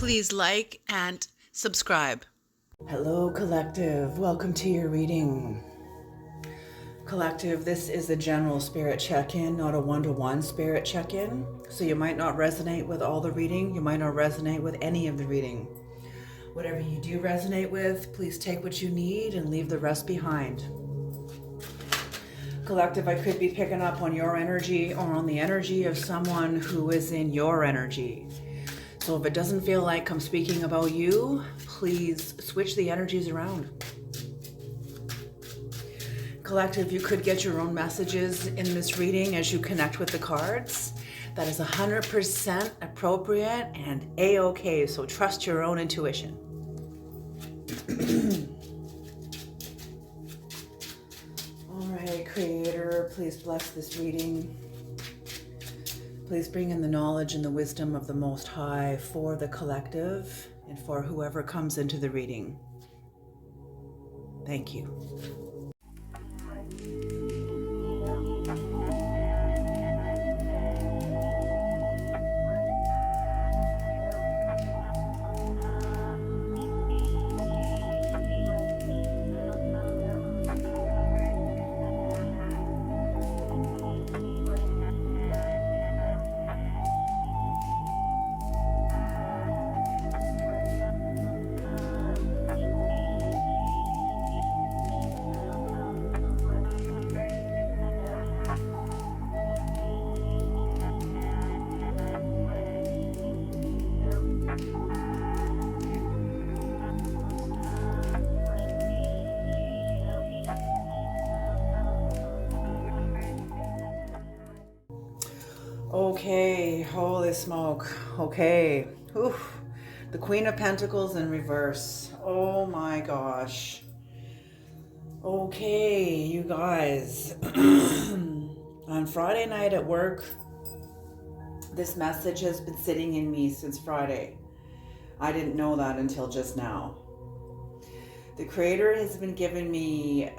Please like and subscribe. Hello, Collective. Welcome to your reading. Collective, this is a general spirit check-in, not a one-to-one spirit check-in. So you might not resonate with all the reading. You might not resonate with any of the reading. Whatever you do resonate with, please take what you need and leave the rest behind. Collective, I could be picking up on your energy or on the energy of someone who is in your energy. So if it doesn't feel like I'm speaking about you, please switch the energies around. Collective, you could get your own messages in this reading as you connect with the cards. That is 100% appropriate and a-okay, so trust your own intuition. All right, Creator, please bless this reading. Please bring in the knowledge and the wisdom of the Most High for the collective and for whoever comes into the reading. Thank you. Okay, holy smoke. Okay. Oof. The Queen of Pentacles in reverse. Oh my gosh. Okay, you guys. On Friday night at work, this message has been sitting in me since Friday. I didn't know that until just now. The Creator has been giving me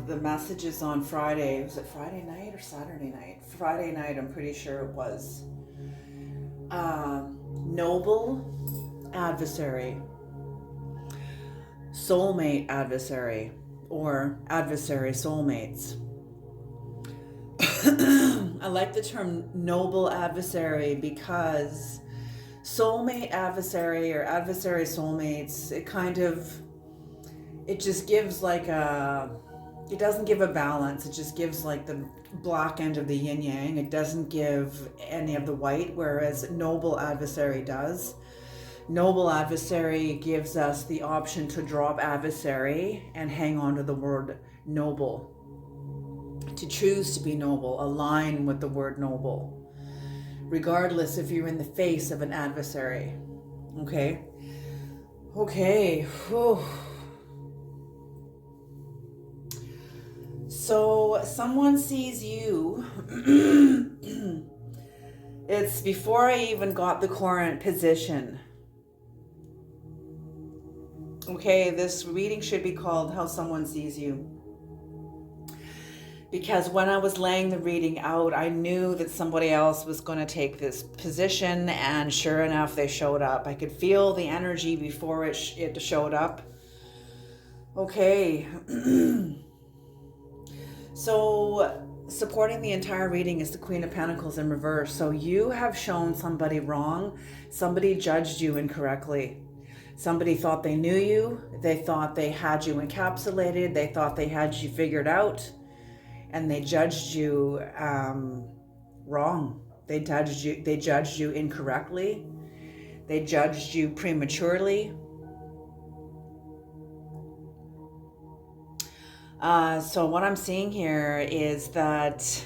the messages on Friday. Was it Friday night or Saturday night? Friday night, I'm pretty sure it was. Noble adversary, soulmate adversary, or adversary soulmates. I like the term noble adversary because soulmate adversary or adversary soulmates, it just gives like it doesn't give a balance. It just gives like the black end of the yin yang. It doesn't give any of the white, whereas noble adversary does. Noble adversary gives us the option to drop adversary and hang on to the word noble. To choose to be noble, align with the word noble, regardless if you're in the face of an adversary. Okay? Okay. Whew. So someone sees you. It's before I even got the current position. Okay, this reading should be called How Someone Sees You. Because when I was laying the reading out, I knew that somebody else was going to take this position, and sure enough, they showed up. I could feel the energy before it showed up. Okay. So supporting the entire reading is the Queen of Pentacles in reverse. So you have shown somebody wrong. Somebody judged you incorrectly. Somebody thought they knew you. They thought they had you encapsulated. They thought they had you figured out. And they judged you wrong. They judged you incorrectly. They judged you prematurely. So what I'm seeing here is that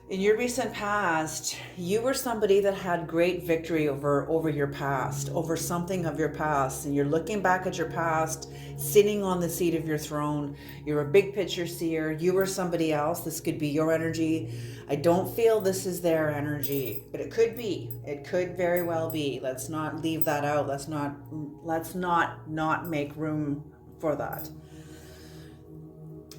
in your recent past, you were somebody that had great victory over your past, over something of your past. And you're looking back at your past, sitting on the seat of your throne. You're a big picture seer. You were somebody else. This could be your energy. I don't feel this is their energy, but it could be. It could very well be. Let's not leave that out. Let's not make room for that.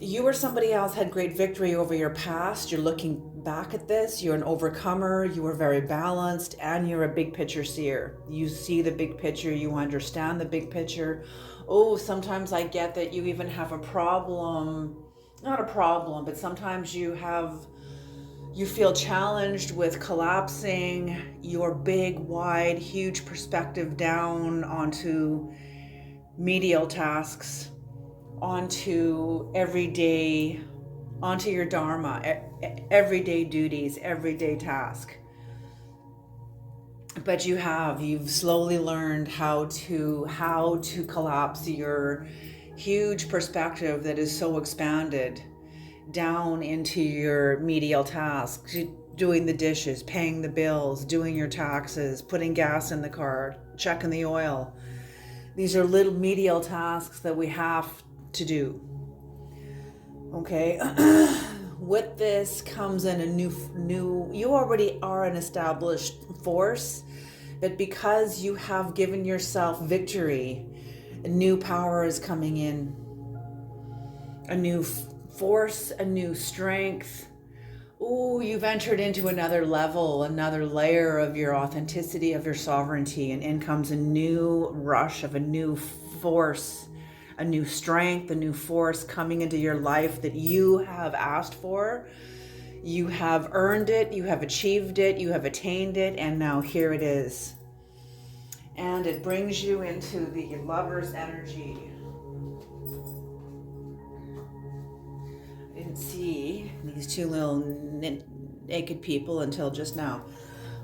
you or somebody else had great victory over your past. You're looking back at this. You're an overcomer. You are very balanced, and you're a big picture seer. You see the big picture. You understand the big picture. Oh, sometimes I get that you even have a problem. Not a problem, but sometimes you feel challenged with collapsing your big, wide, huge perspective down onto medial tasks, onto everyday, onto your dharma, everyday duties, everyday task. But you've slowly learned how to collapse your huge perspective that is so expanded down into your medial tasks, doing the dishes, paying the bills, doing your taxes, putting gas in the car, checking the oil. These are little medial tasks that we have to do. Okay. With this comes in a new, you already are an established force, but because you have given yourself victory, a new power is coming in, a new force, a new strength. Ooh, you've entered into another level, another layer of your authenticity, of your sovereignty, and in comes a new rush of a new force, a new strength, a new force coming into your life that you have asked for. You have earned it, you have achieved it, you have attained it, and now here it is. And it brings you into the lover's energy. I didn't see these two little naked people until just now.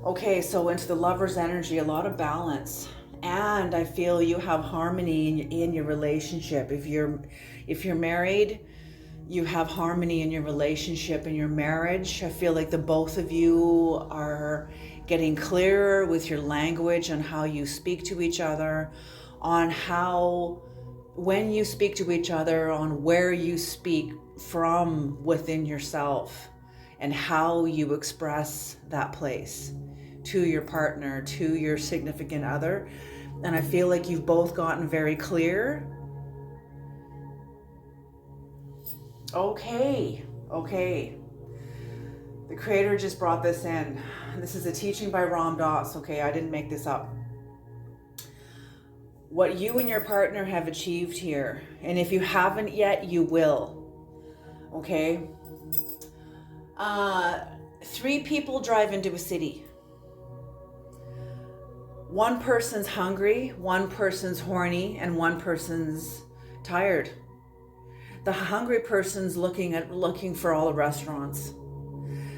Okay, so into the lover's energy, a lot of balance. And I feel you have harmony in your relationship. If you're married, you have harmony in your relationship, in your marriage. I feel like the both of you are getting clearer with your language on how you speak to each other, on how, when you speak to each other, on where you speak from within yourself and how you express that place to your partner, to your significant other. And I feel like you've both gotten very clear. Okay. The creator just brought this in. This is a teaching by Ram Dass, okay? I didn't make this up. What you and your partner have achieved here, and if you haven't yet, you will, okay? 3 people drive into a city. One person's hungry, one person's horny, and one person's tired. The hungry person's looking for all the restaurants.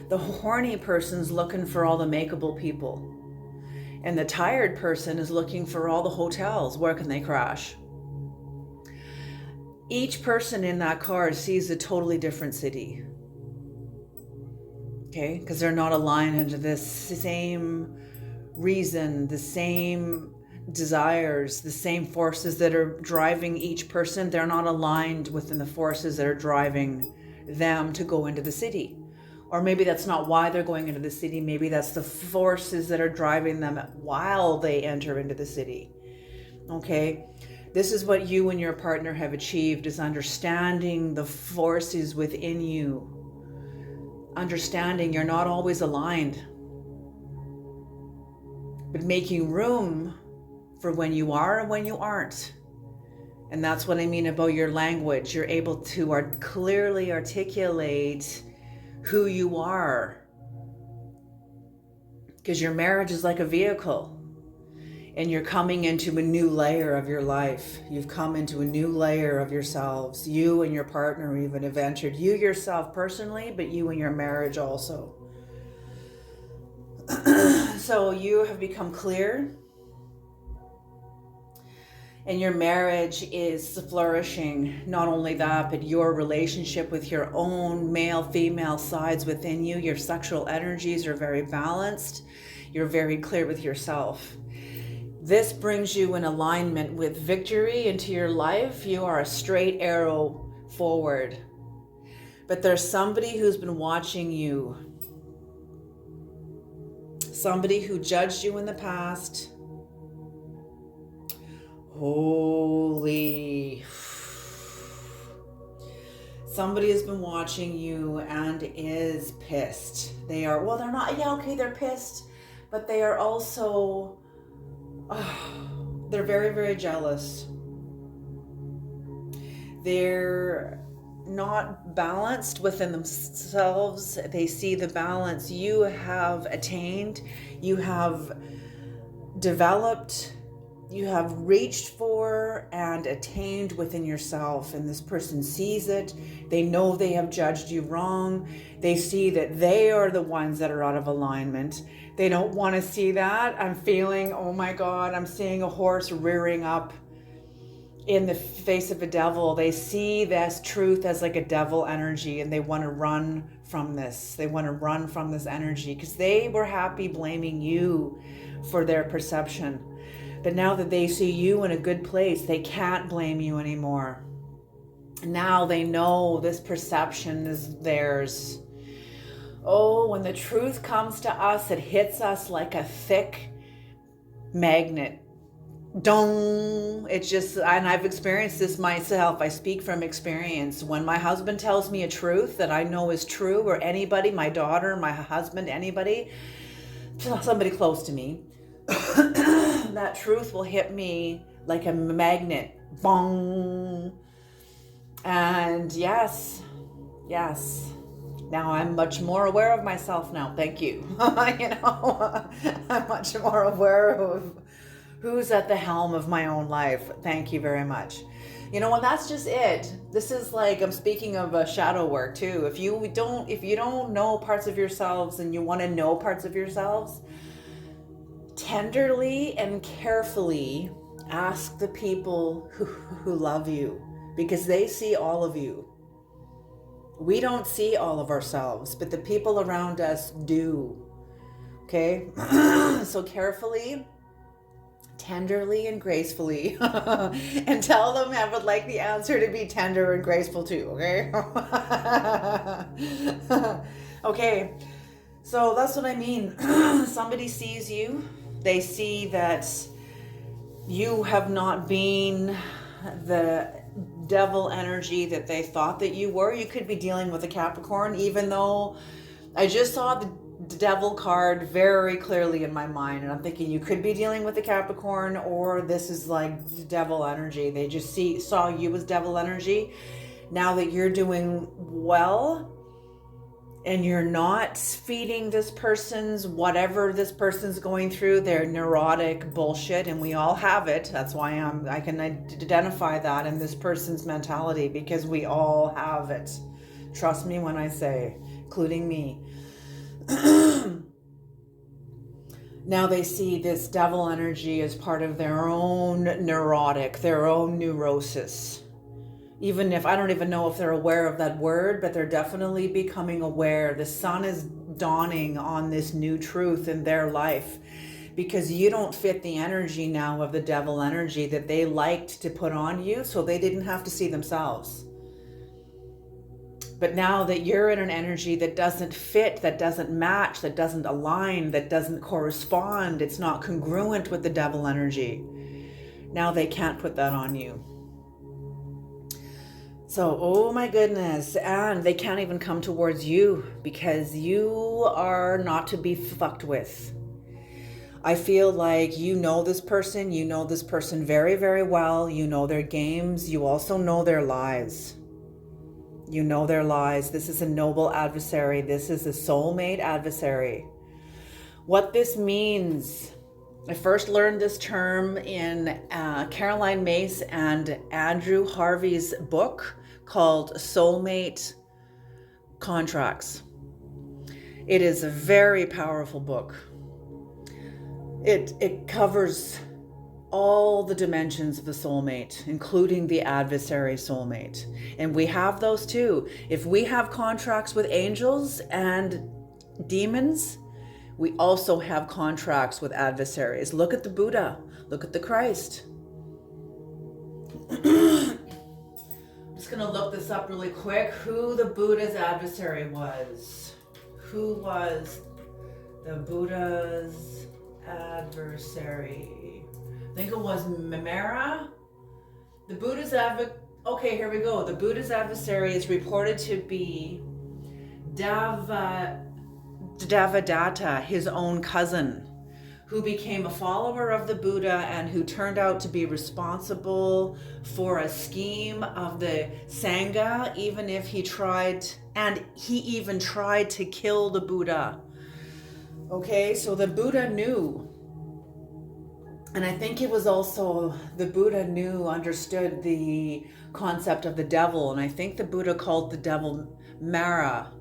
The horny person's looking for all the makeable people. And the tired person is looking for all the hotels. Where can they crash? Each person in that car sees a totally different city. Okay? Because they're not aligned into this same reason, the same desires, the same forces that are driving each person. They're not aligned within the forces that are driving them to go into the city. Or maybe that's not why they're going into the city. Maybe that's the forces that are driving them while they enter into the city. Okay? This is what you and your partner have achieved, is understanding the forces within you. Understanding you're not always aligned, but making room for when you are and when you aren't. And that's what I mean about your language. You're able to clearly articulate who you are, because your marriage is like a vehicle, and you're coming into a new layer of your life. You've come into a new layer of yourselves. You and your partner even have entered, you yourself personally, but you and your marriage also. So you have become clear, and your marriage is flourishing. Not only that, but your relationship with your own male-female sides within you, your sexual energies are very balanced. You're very clear with yourself. This brings you in alignment with victory into your life. You are a straight arrow forward. But there's somebody who's been watching you. Somebody who judged you in the past. Somebody has been watching you and is pissed. They are, well, they're not, yeah, okay, they're pissed, but they are also, they're very, very jealous. They're not balanced within themselves. They see the balance you have attained, you have developed, you have reached for and attained within yourself, and this person sees it. They know they have judged you wrong. They see that they are the ones that are out of alignment. They don't want to see that. I'm feeling, oh my God, I'm seeing a horse rearing up in the face of a devil. They see this truth as like a devil energy, and they want to run from this. They want to run from this energy because they were happy blaming you for their perception. But now that they see you in a good place, they can't blame you anymore. Now they know this perception is theirs. Oh, when the truth comes to us, it hits us like a thick magnet. Dong. It's just, and I've experienced this myself. I speak from experience. When my husband tells me a truth that I know is true, or anybody, my daughter, my husband, anybody, somebody close to me, that truth will hit me like a magnet. Bong. And yes. Now I'm much more aware of myself now. Thank you. I'm much more aware of who's at the helm of my own life. Thank you very much. And that's just it. This is like, I'm speaking of shadow work too. If you don't know parts of yourselves and you want to know parts of yourselves, tenderly and carefully ask the people who love you, because they see all of you. We don't see all of ourselves, but the people around us do. Okay? So carefully, tenderly, and gracefully, and tell them I would like the answer to be tender and graceful too. Okay? Okay. So that's what I mean. Somebody sees you. They see that you have not been the devil energy that they thought that you were. You could be dealing with a Capricorn, even though I just saw the devil card very clearly in my mind, and I'm thinking you could be dealing with a Capricorn, or this is like devil energy. They just saw you as devil energy. Now that you're doing well and you're not feeding this person's whatever this person's going through, their neurotic bullshit, and we all have it. That's why I can identify that in this person's mentality, because we all have it. Trust me when I say, including me. Now they see this devil energy as part of their own neurotic, their own neurosis. Even if, I don't even know if they're aware of that word, but they're definitely becoming aware. The sun is dawning on this new truth in their life, because you don't fit the energy now of the devil energy that they liked to put on you, so they didn't have to see themselves. But now that you're in an energy that doesn't fit, that doesn't match, that doesn't align, that doesn't correspond, it's not congruent with the devil energy, now they can't put that on you. So, oh my goodness, and they can't even come towards you because you are not to be fucked with. I feel like you know this person very, very well. You know their games. You also know their lies. You know their lies. This is a noble adversary. This is a soulmate adversary. What this means, I first learned this term in Caroline Myss and Andrew Harvey's book called Soulmate Contracts. It is a very powerful book. It covers all the dimensions of the soulmate, including the adversary soulmate. And we have those too. If we have contracts with angels and demons, we also have contracts with adversaries. Look at the Buddha. Look at the Christ. I'm just going to look this up really quick. Who the Buddha's adversary was. Who was the Buddha's adversary? I think it was Mimera. The Buddha's Okay, here we go. The Buddha's adversary is reported to be Devadatta, his own cousin, who became a follower of the Buddha and who turned out to be responsible for a scheme of the Sangha, even if he tried, and he even tried to kill the Buddha. Okay, so the Buddha knew. And I think it was also the Buddha understood the concept of the devil. And I think the Buddha called the devil Mara.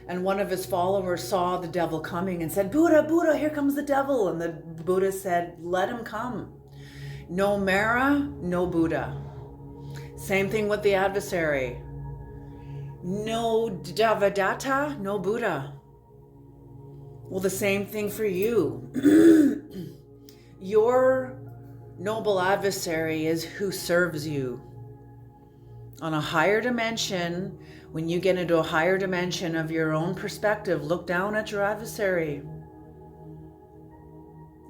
And one of his followers saw the devil coming and said, Buddha, Buddha, here comes the devil. And the Buddha said, let him come. No Mara, no Buddha. Same thing with the adversary. No Devadatta, no Buddha. Well, the same thing for you. Your noble adversary is who serves you. On a higher dimension, when you get into a higher dimension of your own perspective, look down at your adversary.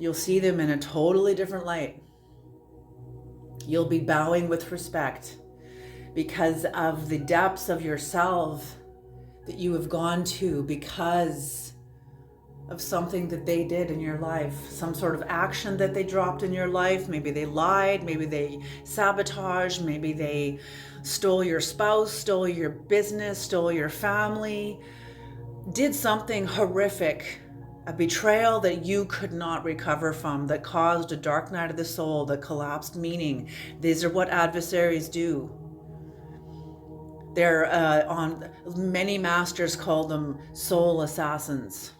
You'll see them in a totally different light. You'll be bowing with respect because of the depths of yourself that you have gone to because of something that they did in your life, some sort of action that they dropped in your life. Maybe they lied, maybe they sabotaged, maybe they stole your spouse, stole your business, stole your family, did something horrific, a betrayal that you could not recover from, that caused a dark night of the soul, that collapsed meaning. These are what adversaries do. They're many masters call them soul assassins.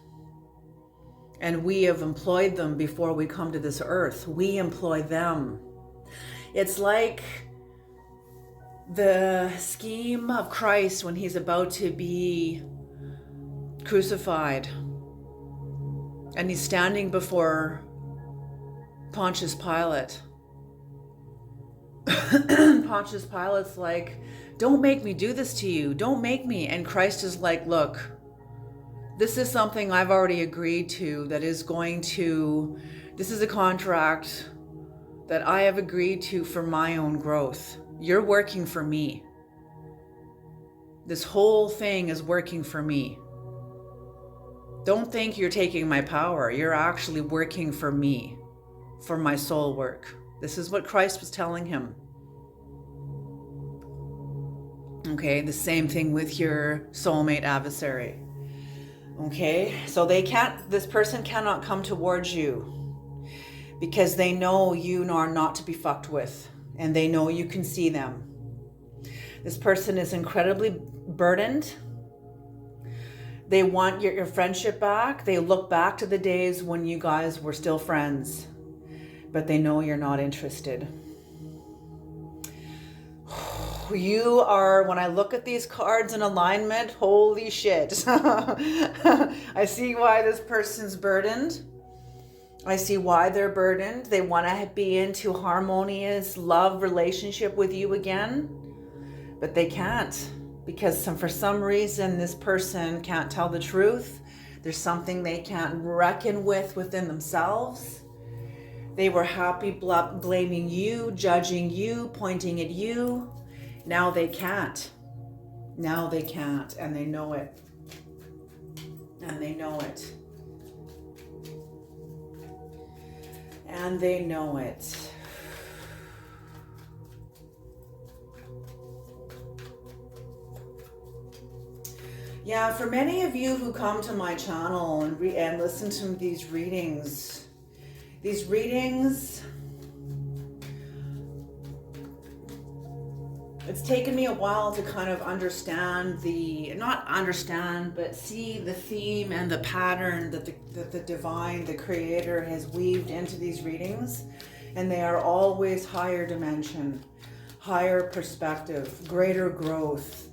And we have employed them before we come to this earth. We employ them. It's like the scheme of Christ when he's about to be crucified. And he's standing before Pontius Pilate. Pontius Pilate's like, don't make me do this to you. Don't make me. And Christ is like, look, this is something I've already agreed to this is a contract that I have agreed to for my own growth. You're working for me. This whole thing is working for me. Don't think you're taking my power. You're actually working for me, for my soul work. This is what Christ was telling him. Okay, the same thing with your soulmate adversary. Okay, so this person cannot come towards you because they know you are not to be fucked with and they know you can see them. This person is incredibly burdened. They want your friendship back. They look back to the days when you guys were still friends, but they know you're not interested. You are, when I look at these cards in alignment, holy shit. I see why this person's burdened. I see why they're burdened. They want to be into harmonious love relationship with you again, but they can't because for some reason this person can't tell the truth. There's something they can't reckon with within themselves. They were happy blaming you, judging you, pointing at you. Now they can't. Now they can't, and they know it. And they know it. And they know it. Yeah, for many of you who come to my channel and listen to these readings, it's taken me a while to kind of understand but see the theme and the pattern that the divine, the creator has weaved into these readings. And they are always higher dimension, higher perspective, greater growth,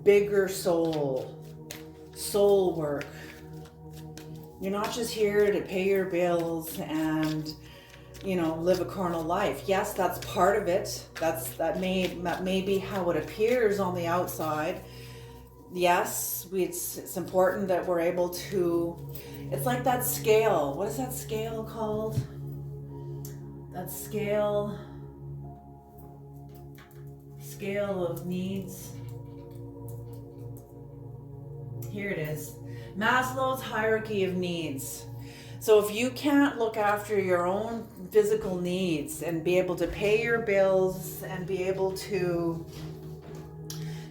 bigger soul work. You're not just here to pay your bills and live a carnal life. Yes, that's part of it. That may be how it appears on the outside. Yes, it's important that we're able to. It's like that scale. What is that scale called? That scale scale of needs. Here it is. Maslow's hierarchy of needs. So if you can't look after your own physical needs and be able to pay your bills and be able to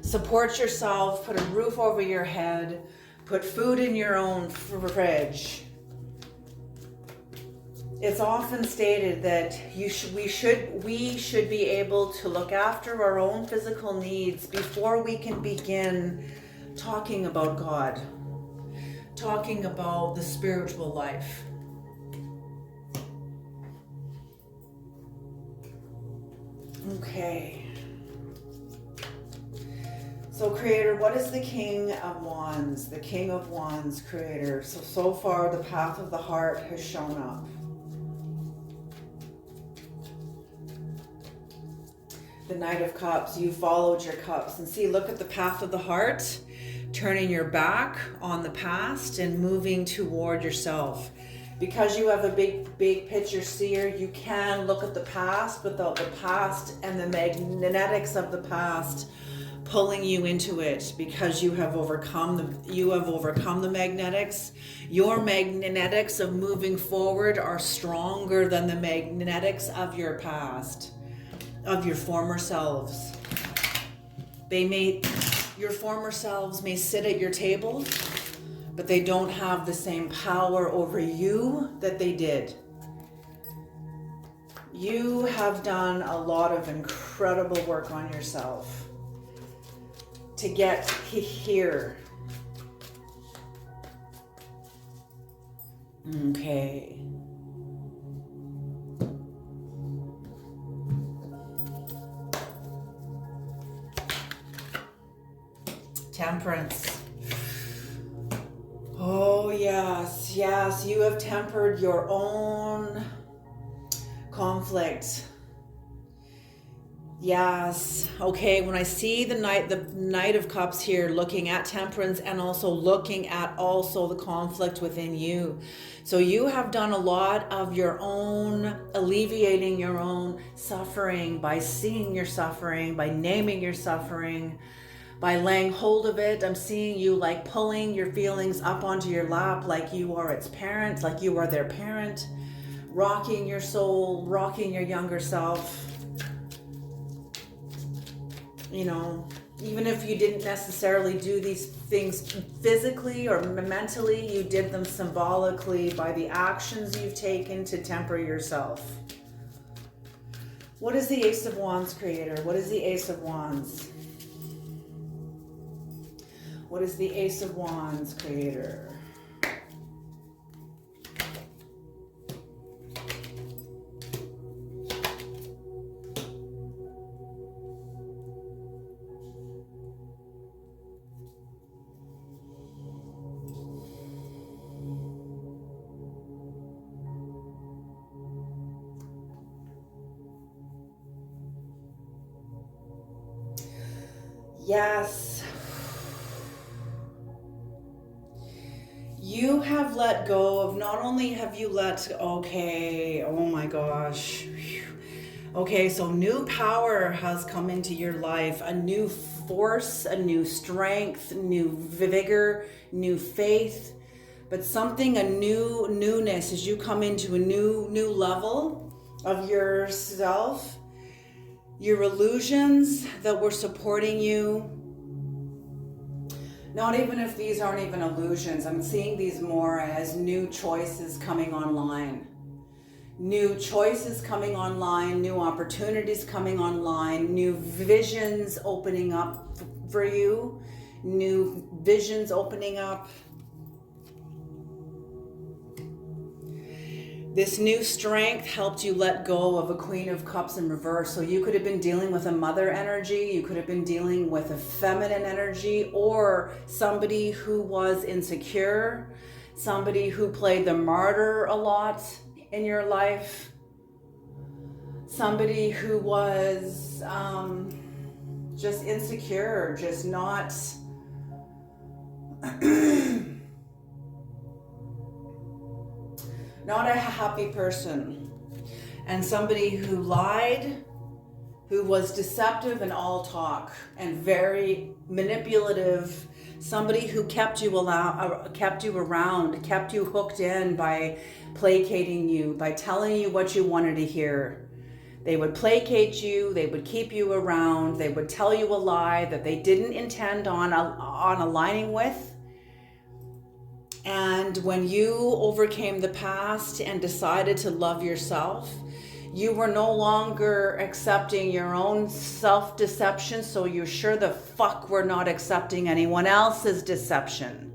support yourself, put a roof over your head, put food in your own fridge, it's often stated that we should be able to look after our own physical needs before we can begin talking about God, talking about the spiritual life. Okay. So Creator, what is the King of Wands? The King of Wands, Creator. So far the path of the heart has shown up. The Knight of Cups, you followed your cups. And see, look at the path of the heart, turning your back on the past and moving toward yourself. Because you have a big picture seer, you can look at the past without the past and the magnetics of the past pulling you into it, because you have overcome the magnetics. Your magnetics of moving forward are stronger than the magnetics of your past, of your former selves. Your former selves may sit at your table, but they don't have the same power over you that they did. You have done a lot of incredible work on yourself to get here. Okay. Temperance. Oh, yes, you have tempered your own conflict. Yes. Okay, when I see the Knight of Cups here, looking at temperance and also looking at the conflict within you. So you have done a lot of your own, alleviating your own suffering by seeing your suffering, by naming your suffering, by laying hold of it. I'm seeing you like pulling your feelings up onto your lap like you are its parent, like you are their parent, rocking your soul, rocking your younger self. You know, even if you didn't necessarily do these things physically or mentally, you did them symbolically by the actions you've taken to temper yourself. What is the Ace of Wands, Creator? What is the Ace of Wands? What is the Ace of Wands, Creator? Yes. You have let go of, not only have you oh my gosh. Okay, so new power has come into your life, a new force, a new strength, new vigor, new faith, but a newness as you come into a new level of yourself. Your illusions that were supporting you, not even if these aren't even illusions, I'm seeing these more as new choices coming online. New choices coming online, new opportunities coming online, new visions opening up for you, new visions opening up. This new strength helped you let go of a Queen of Cups in reverse. So you could have been dealing with a mother energy, you could have been dealing with a feminine energy, or somebody who was insecure, somebody who played the martyr a lot in your life, somebody who was just insecure, just not not a happy person, and somebody who lied, who was deceptive and all talk and very manipulative, somebody who kept you around, kept you hooked in by placating you, by telling you what you wanted to hear. They would placate you, they would keep you around, they would tell you a lie that they didn't intend on aligning with. And when you overcame the past and decided to love yourself, you were no longer accepting your own self-deception, so you sure the fuck were not accepting anyone else's deception.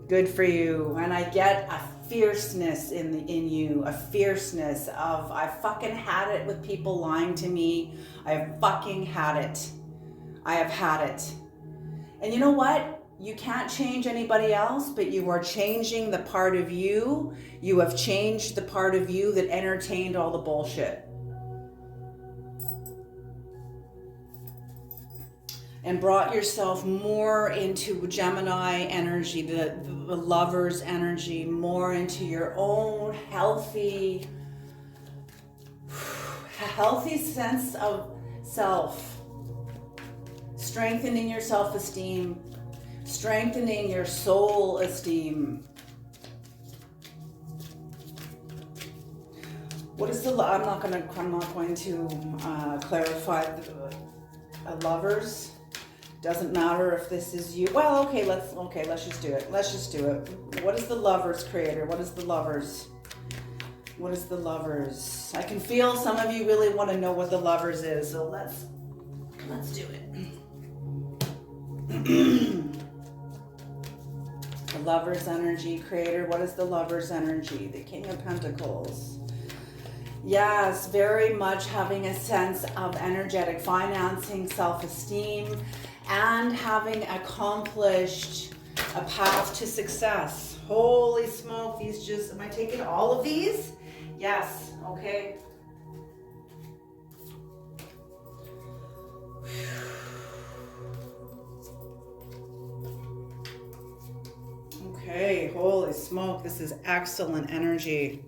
Good for you. And I get a fierceness in you, a fierceness of, I fucking had it with people lying to me. I have fucking had it. I have had it. And you know what? You can't change anybody else, but you are changing the part of you. You have changed the part of you that entertained all the bullshit. And brought yourself more into Gemini energy, the lover's energy, more into your own healthy sense of self. Strengthening your self-esteem. Strengthening your soul esteem. What is the? I'm not going to clarify the lovers. Doesn't matter if this is you. Well, okay, let's just do it. Let's just do it. What is the lovers, creator? What is the lovers? What is the lovers? I can feel some of you really want to know what the lovers is, so let's do it. The lover's energy, creator. What is the lover's energy? The King of Pentacles. Yes, very much having a sense of energetic financing, self-esteem, and having accomplished a path to success. Holy smoke, these just, am I taking all of these? Yes, okay. Okay, holy smoke, this is excellent energy.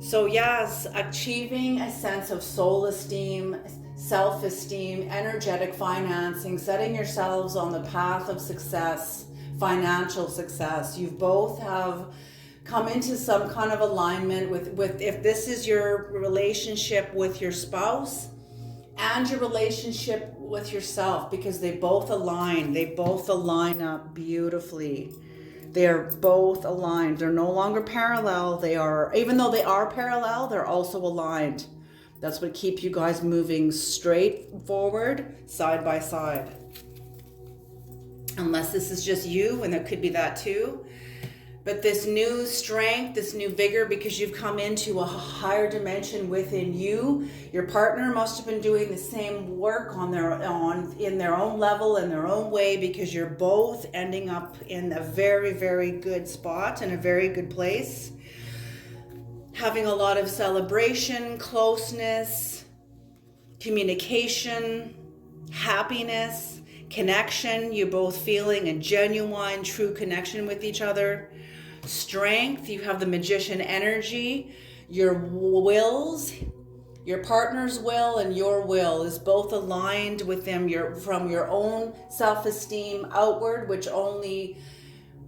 So yes, achieving a sense of soul esteem, self-esteem, energetic financing, setting yourselves on the path of success, financial success. You both have come into some kind of alignment with if this is your relationship with your spouse and your relationship with yourself, because they both align up beautifully. They're both aligned. They're no longer parallel. They are, even though they are parallel, they're also aligned. That's what keeps you guys moving straight forward, side by side. Unless this is just you, and there could be that too. But this new strength, this new vigor, because you've come into a higher dimension within you. Your partner must have been doing the same work in their own level, in their own way, because you're both ending up in a very, very good spot, in a very good place. Having a lot of celebration, closeness, communication, happiness, connection. You're both feeling a genuine, true connection with each other. Strength, you have the magician energy. Your wills, your partner's will and your will is both aligned with them. From your own self-esteem outward, which only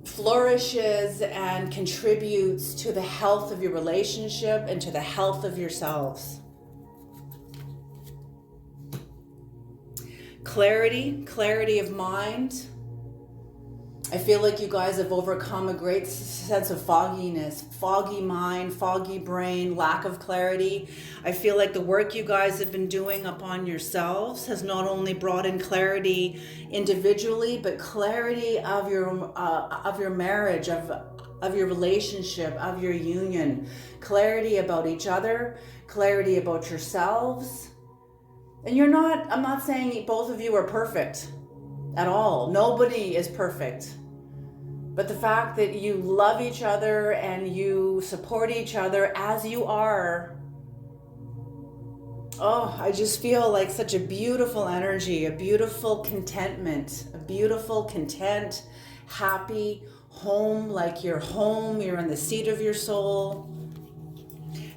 flourishes and contributes to the health of your relationship and to the health of yourselves. Clarity of mind. I feel like you guys have overcome a great sense of fogginess, foggy mind, foggy brain, lack of clarity. I feel like the work you guys have been doing upon yourselves has not only brought in clarity individually, but clarity of your marriage, of your relationship, of your union, clarity about each other, clarity about yourselves. And I'm not saying both of you are perfect at all. Nobody is perfect. But the fact that you love each other and you support each other as you are, I just feel like such a beautiful energy, a beautiful contentment, a beautiful, content, happy home, like you're home, you're in the seat of your soul.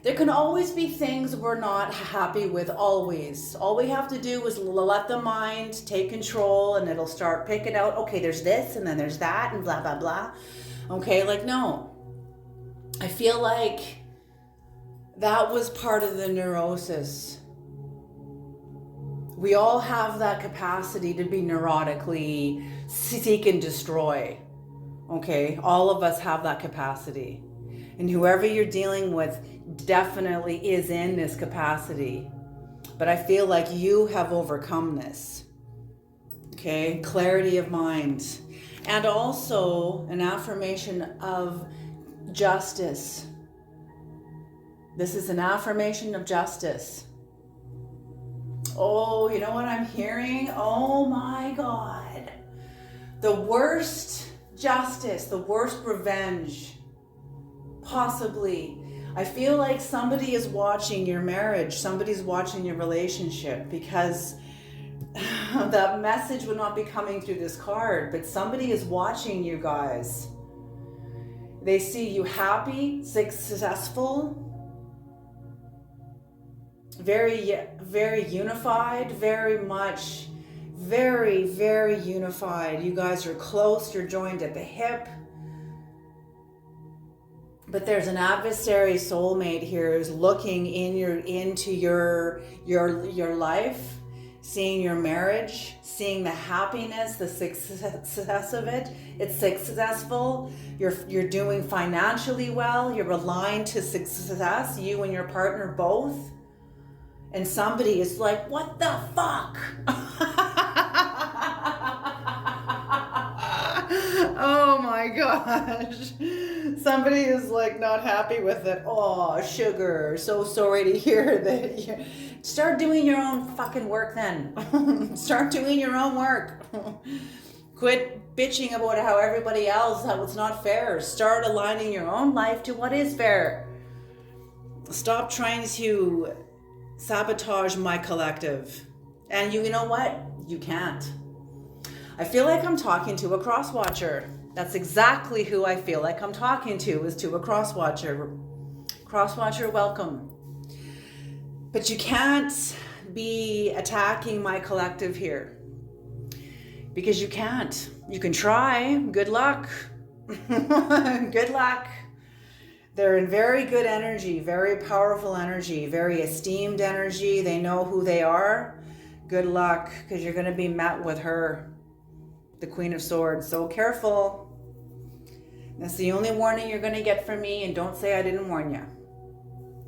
There can always be things we're not happy with, always. All we have to do is let the mind take control, and it'll start picking out, okay, there's this and then there's that and blah, blah, blah. Okay, like, no. I feel like that was part of the neurosis. We all have that capacity to be neurotically seek and destroy. Okay, all of us have that capacity. And whoever you're dealing with definitely is in this capacity. But I feel like you have overcome this. Okay, clarity of mind. And also an affirmation of justice. This is an affirmation of justice. Oh, you know what I'm hearing? Oh my God. The worst justice, the worst revenge, possibly. I feel like somebody is watching your marriage, somebody's watching your relationship, because that message would not be coming through this card, but somebody is watching you guys. They see you happy, successful, very, very unified, very much, very, very unified. You guys are close, you're joined at the hip. But there's an adversary soulmate here who's looking into your life, seeing your marriage, seeing the happiness, the success of it. It's successful. You're doing financially well. You're aligned to success, you and your partner both. And somebody is like, what the fuck? Oh my gosh. Somebody is like not happy with it. Oh, sugar. So sorry to hear that. Start doing your own fucking work then. Start doing your own work. Quit bitching about how everybody else, how it's not fair. Start aligning your own life to what is fair. Stop trying to sabotage my collective. And you know what? You can't. I feel like I'm talking to a cross watcher. That's exactly who I feel like I'm talking to, is to a cross watcher. Cross watcher, welcome. But you can't be attacking my collective here, because you can't. You can try. Good luck. Good luck. They're in very good energy, very powerful energy, very esteemed energy. They know who they are. Good luck, because you're going to be met with her, the Queen of Swords. So careful. That's the only warning you're going to get from me, and don't say I didn't warn you.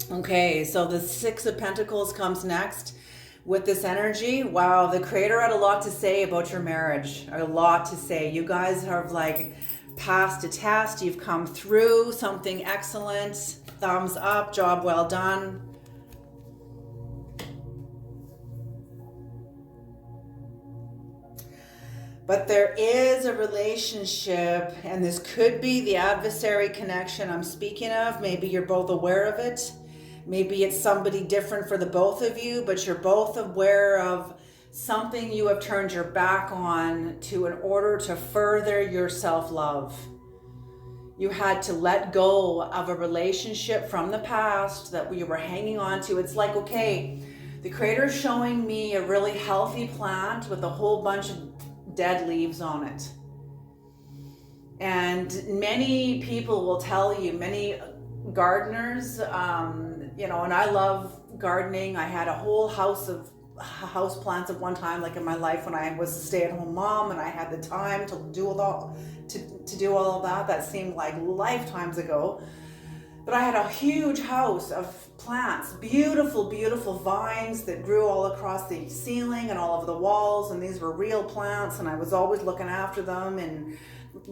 Okay, so the Six of Pentacles comes next with this energy. Wow, the Creator had a lot to say about your marriage. A lot to say. You guys have like passed a test. You've come through something excellent. Thumbs up, job well done. But there is a relationship, and this could be the adversary connection I'm speaking of. Maybe you're both aware of it. Maybe it's somebody different for the both of you, but you're both aware of something you have turned your back on in order to further your self-love. You had to let go of a relationship from the past that you were hanging on to. It's like, okay, the Creator's showing me a really healthy plant with a whole bunch of dead leaves on it. And many people will tell you, many gardeners, and I love gardening. I had a whole house of house plants at one time, like in my life when I was a stay-at-home mom and I had the time to do all of that. That seemed like lifetimes ago. But I had a huge house of plants, beautiful, beautiful vines that grew all across the ceiling and all over the walls. And these were real plants, and I was always looking after them and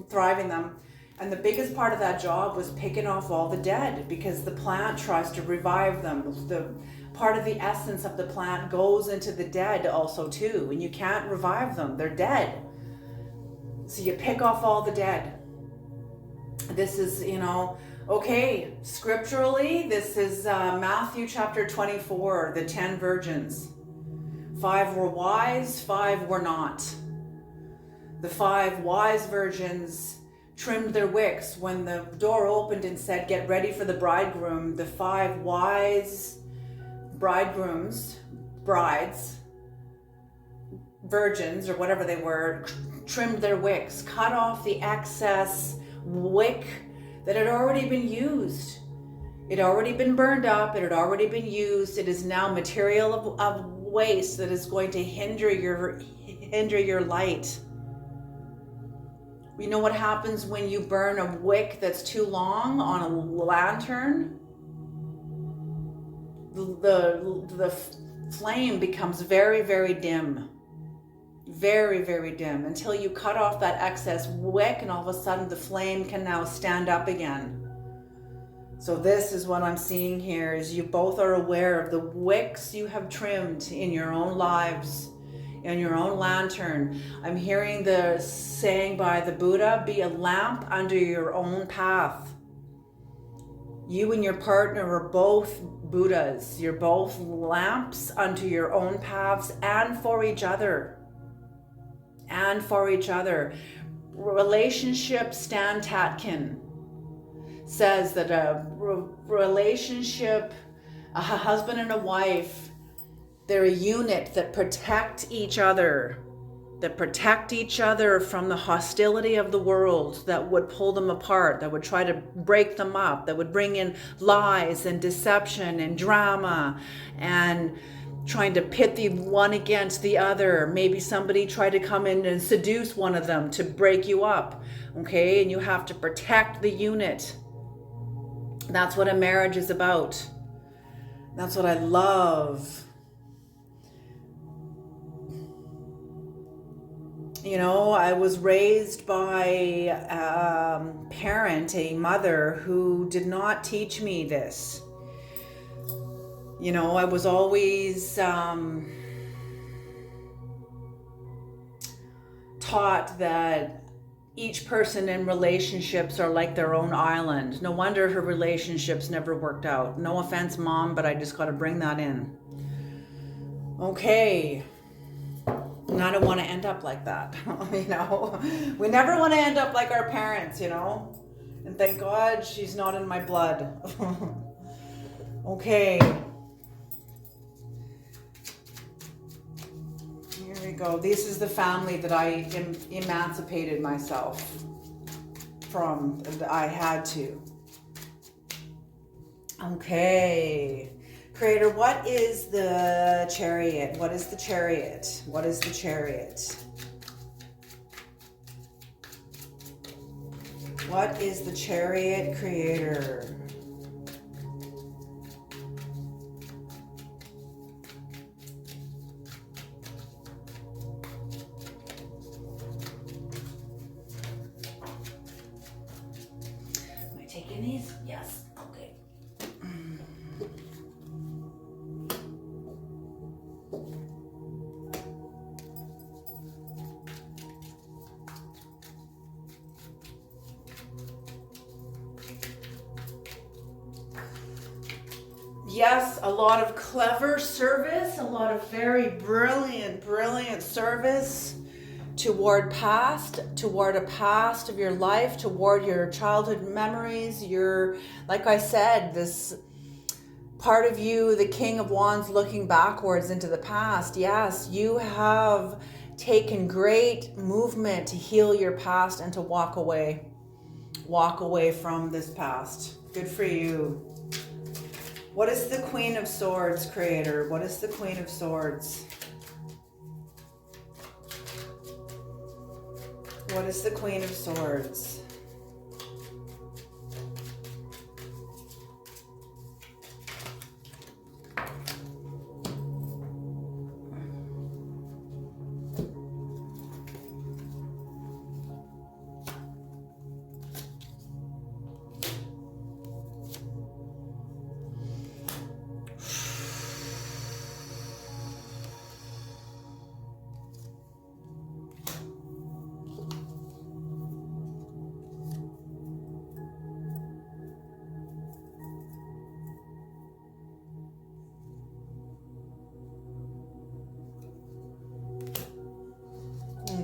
thriving them. And the biggest part of that job was picking off all the dead, because the plant tries to revive them. The part of the essence of the plant goes into the dead also too, and you can't revive them. They're dead. So you pick off all the dead. This is, okay, scripturally, this is Matthew chapter 24, the 10 virgins. 5 were wise, 5 were not. The 5 wise virgins trimmed their wicks. When the door opened and said, "Get ready for the bridegroom," the 5 wise brides, virgins, or whatever they were, trimmed their wicks, cut off the excess wick that had already been used. It had already been burned up. It had already been used. It is now material of waste that is going to hinder your light. You know what happens when you burn a wick that's too long on a lantern? The flame becomes very, very dim. Very, very dim, until you cut off that excess wick, and all of a sudden the flame can now stand up again. So this is what I'm seeing here, is you both are aware of the wicks you have trimmed in your own lives, in your own lantern. I'm hearing the saying by the Buddha, be a lamp under your own path. You and your partner are both Buddhas. You're both lamps unto your own paths and for each other. And for each other. Relationship Stan Tatkin says that a relationship, a husband and a wife, they're a unit that protect each other, from the hostility of the world that would pull them apart, that would try to break them up, that would bring in lies and deception and drama and trying to pit the one against the other. Maybe somebody tried to come in and seduce one of them to break you up, okay? And you have to protect the unit. That's what a marriage is about. That's what I love. You know, I was raised by a parent, a mother, who did not teach me this. You know, I was always taught that each person in relationships are like their own island. No wonder her relationships never worked out. No offense, Mom, but I just got to bring that in. Okay. And I don't want to end up like that. You know, we never want to end up like our parents, you know. And thank God she's not in my blood. Okay. Here we go. This is the family that I emancipated myself from. I had to. Okay. Creator, what is the Chariot? What is the Chariot? What is the Chariot? What is the Chariot, Creator? Am I taking these? Yes. Okay. Yes, a lot of clever service, a lot of very brilliant service toward a past of your life, toward your childhood memories, like I said, this part of you, the King of Wands, looking backwards into the past. Yes, you have taken great movement to heal your past and to walk away from this past. Good for you. What is the Queen of Swords, Creator? What is the Queen of Swords? What is the Queen of Swords?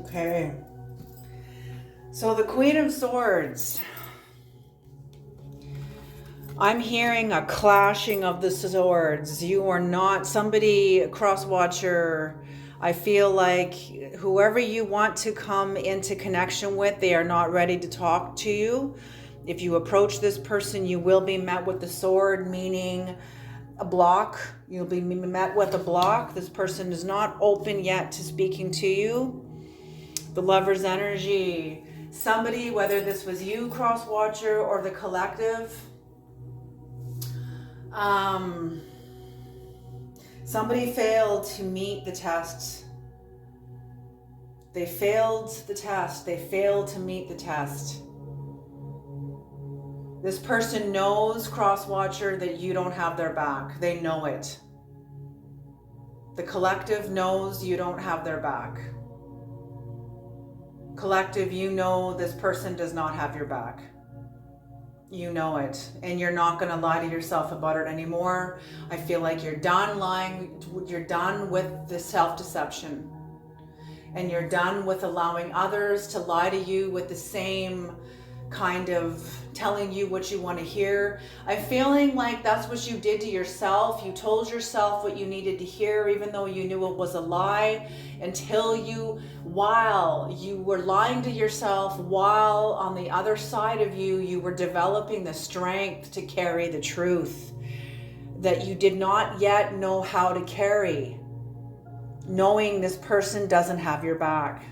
Okay. So the Queen of Swords. I'm hearing a clashing of the swords. You are not somebody, cross-watcher. I feel like whoever you want to come into connection with, they are not ready to talk to you. If you approach this person, you will be met with the sword, meaning a block. You'll be met with a block. This person is not open yet to speaking to you. The Lover's energy. Somebody, whether this was you, cross-watcher, or the collective, somebody failed to meet the test. They failed the test. They failed to meet the test. This person knows, cross-watcher, that you don't have their back. They know it. The collective knows you don't have their back. Collective, you know this person does not have your back. You know it, and you're not going to lie to yourself about it anymore. I feel like you're done lying. You're done with the self-deception, and you're done with allowing others to lie to you with the same kind of telling you what you want to hear. I'm feeling like that's what you did to yourself. You told yourself what you needed to hear, even though you knew it was a lie, while you were lying to yourself, while on the other side of you, you were developing the strength to carry the truth that you did not yet know how to carry, knowing this person doesn't have your back.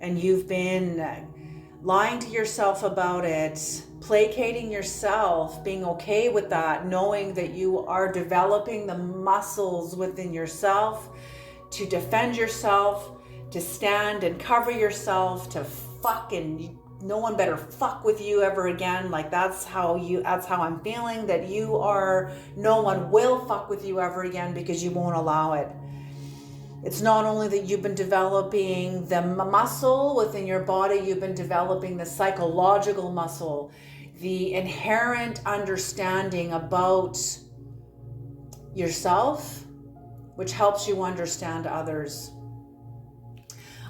And you've been lying to yourself about it, placating yourself, being okay with that, knowing that you are developing the muscles within yourself to defend yourself, to stand and cover yourself, to fucking, no one better fuck with you ever again. Like that's how I'm feeling, that you are, no one will fuck with you ever again because you won't allow it. It's not only that you've been developing the muscle within your body, you've been developing the psychological muscle, the inherent understanding about yourself, which helps you understand others.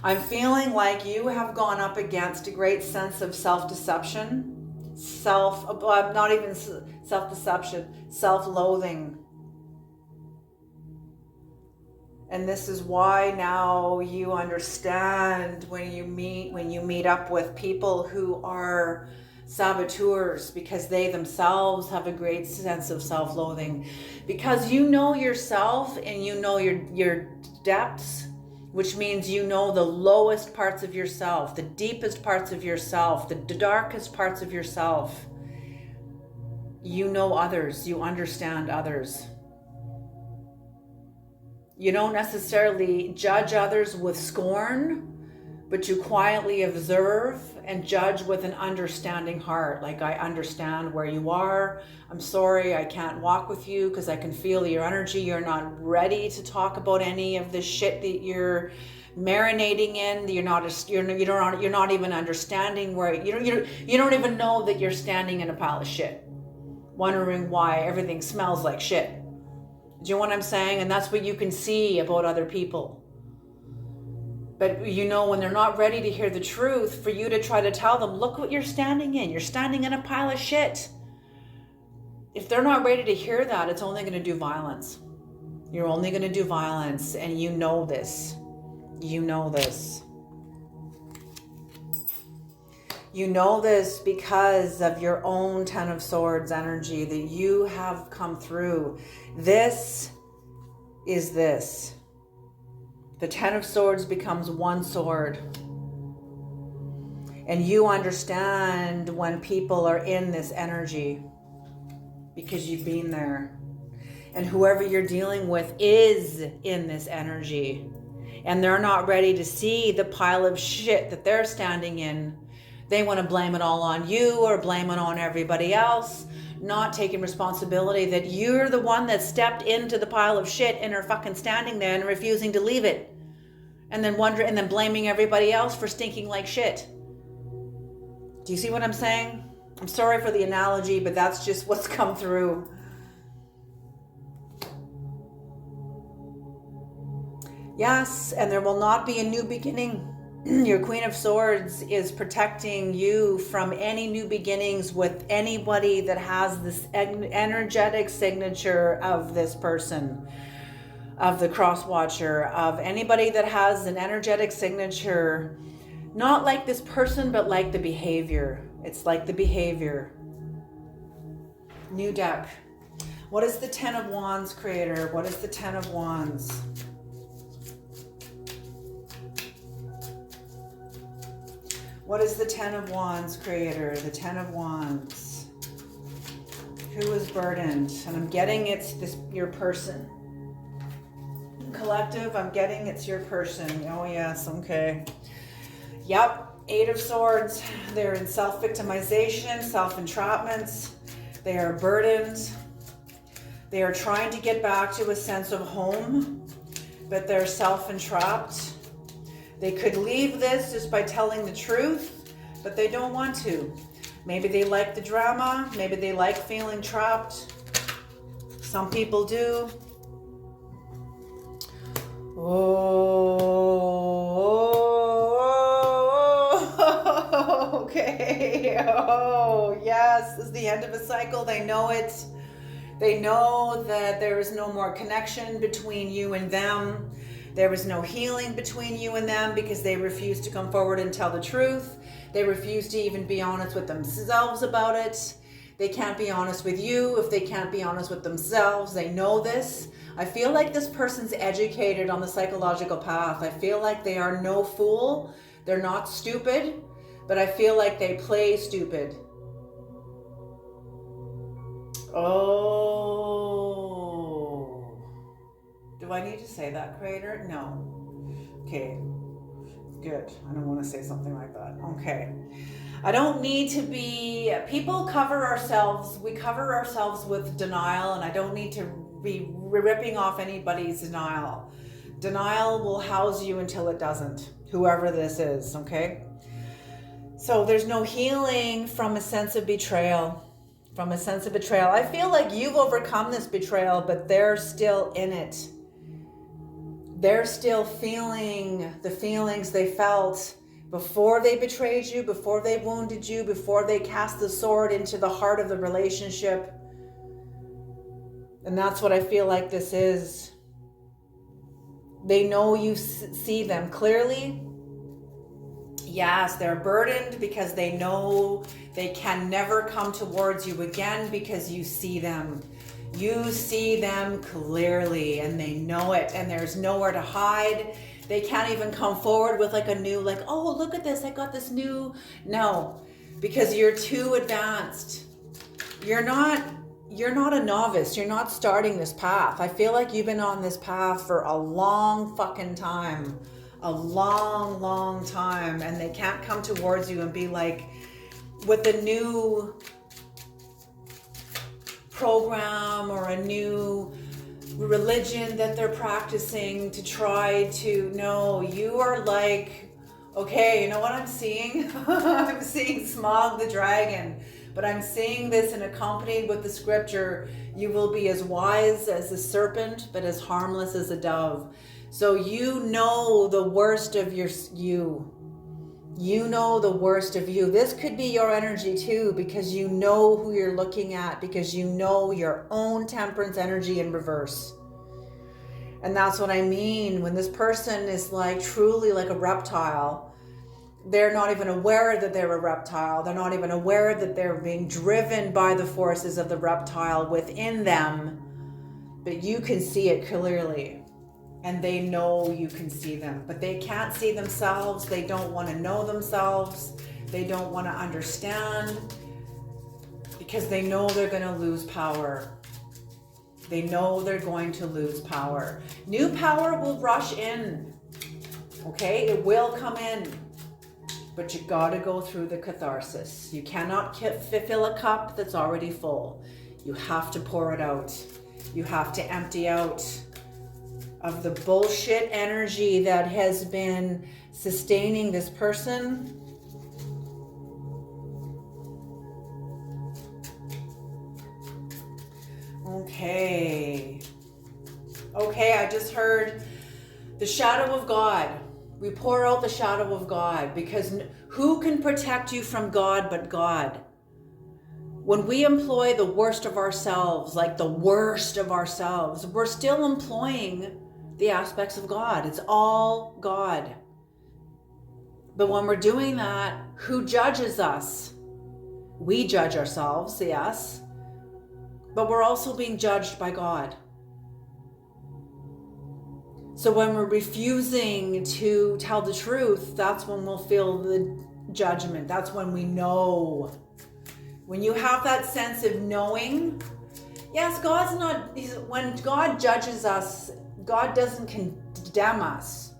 I'm feeling like you have gone up against a great sense of self-deception, not even self-deception, self-loathing. And this is why now you understand when you meet up with people who are saboteurs, because they themselves have a great sense of self-loathing, because you know yourself and you know your depths, which means you know the lowest parts of yourself, the deepest parts of yourself, the darkest parts of yourself. You know others, you understand others. You don't necessarily judge others with scorn, but you quietly observe and judge with an understanding heart. Like, I understand where you are. I'm sorry, I can't walk with you because I can feel your energy. You're not ready to talk about any of the shit that you're marinating in. You're not even understanding where you don't even know that you're standing in a pile of shit, wondering why everything smells like shit. Do you know what I'm saying? And that's what you can see about other people. But you know, when they're not ready to hear the truth, for you to try to tell them, look what you're standing in. You're standing in a pile of shit. If they're not ready to hear that, it's only going to do violence. You're only going to do violence, and you know this. You know this. You know this because of your own Ten of Swords energy that you have come through. This is this. The Ten of Swords becomes one sword. And you understand when people are in this energy because you've been there. And whoever you're dealing with is in this energy. And they're not ready to see the pile of shit that they're standing in. They want to blame it all on you or blame it on everybody else, not taking responsibility that you're the one that stepped into the pile of shit and are fucking standing there and refusing to leave it. And then blaming everybody else for stinking like shit. Do you see what I'm saying? I'm sorry for the analogy, but that's just what's come through. Yes, and there will not be a new beginning. Your Queen of Swords is protecting you from any new beginnings with anybody that has this energetic signature of this person, of the cross watcher, of anybody that has an energetic signature, not like this person, but like the behavior. It's like the behavior. New deck. What is the Ten of Wands, Creator? What is the Ten of Wands? What is the Ten of Wands, Creator? The Ten of Wands. Who is burdened? And I'm getting it's your person. Collective, I'm getting it's your person. Oh yes, okay. Yep, Eight of Swords. They're in self-victimization, self-entrapments. They are burdened. They are trying to get back to a sense of home, but they're self-entrapped. They could leave this just by telling the truth, but they don't want to. Maybe they like the drama. Maybe they like feeling trapped. Some people do. Oh, okay. Oh, yes. This is the end of a cycle. They know it. They know that there is no more connection between you and them. There is no healing between you and them because they refuse to come forward and tell the truth. They refuse to even be honest with themselves about it. They can't be honest with you if they can't be honest with themselves. They know this. I feel like this person's educated on the psychological path. I feel like they are no fool. They're not stupid, but I feel like they play stupid. Oh. Do I need to say that, Creator? No. Okay. Good. I don't want to say something like that. Okay. I don't need to be... People cover ourselves. We cover ourselves with denial, and I don't need to be ripping off anybody's denial. Denial will house you until it doesn't. Whoever this is, okay? So there's no healing from a sense of betrayal. From a sense of betrayal. I feel like you've overcome this betrayal, but they're still in it. They're still feeling the feelings they felt before they betrayed you, before they wounded you, before they cast the sword into the heart of the relationship. And that's what I feel like this is. They know you see them clearly. Yes, they're burdened because they know they can never come towards you again because you see them. You see them clearly and they know it, and there's nowhere to hide. They can't even come forward with like a new, like, oh, look at this, I got this new. No, because you're too advanced. You're not a novice. You're not starting this path. I feel like you've been on this path for a long fucking time. A long, long time. And they can't come towards you and be like, with a new program or a new religion that they're practicing to try to... No, you are like, okay, you know what I'm seeing? I'm seeing Smog the dragon, but I'm seeing this and accompanied with the scripture, you will be as wise as a serpent, but as harmless as a dove. So you know the worst of you. You know the worst of you. This could be your energy too, because you know who you're looking at, because you know your own temperance energy in reverse. And that's what I mean. When this person is like truly like a reptile, they're not even aware that they're a reptile. They're not even aware that they're being driven by the forces of the reptile within them. But you can see it clearly. And they know you can see them, but they can't see themselves. They don't want to know themselves. They don't want to understand because they know they're going to lose power. They know they're going to lose power. New power will rush in. Okay, it will come in, but you got to go through the catharsis. You cannot fill a cup that's already full. You have to pour it out. You have to empty out of the bullshit energy that has been sustaining this person. Okay, I just heard the shadow of God. We pour out the shadow of God, because who can protect you from God but God? When we employ the worst of ourselves, like the worst of ourselves, we're still employing the aspects of God. It's all God. But when we're doing that, who judges us? We judge ourselves, yes, but we're also being judged by God. So when we're refusing to tell the truth, that's when we'll feel the judgment. That's when we know. When you have that sense of knowing, yes, when God judges us, God doesn't condemn us.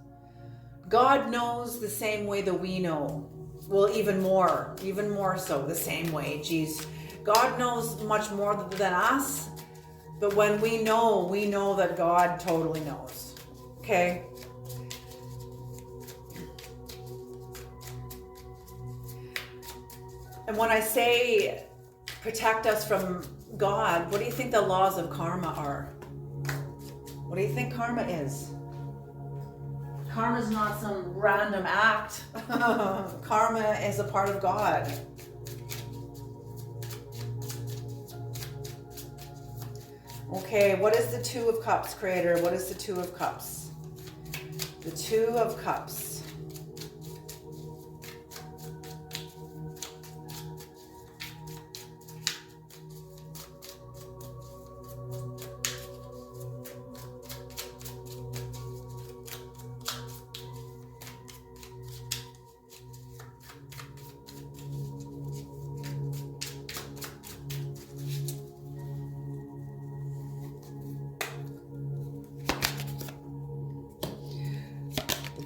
God knows the same way that we know. Well, even more so, the same way. Geez, God knows much more than us, but when we know that God totally knows. Okay? And when I say protect us from God, what do you think the laws of karma are? What do you think karma is? Karma is not some random act. Karma is a part of God. Okay, what is the Two of Cups, Creator? What is the Two of Cups? The Two of Cups.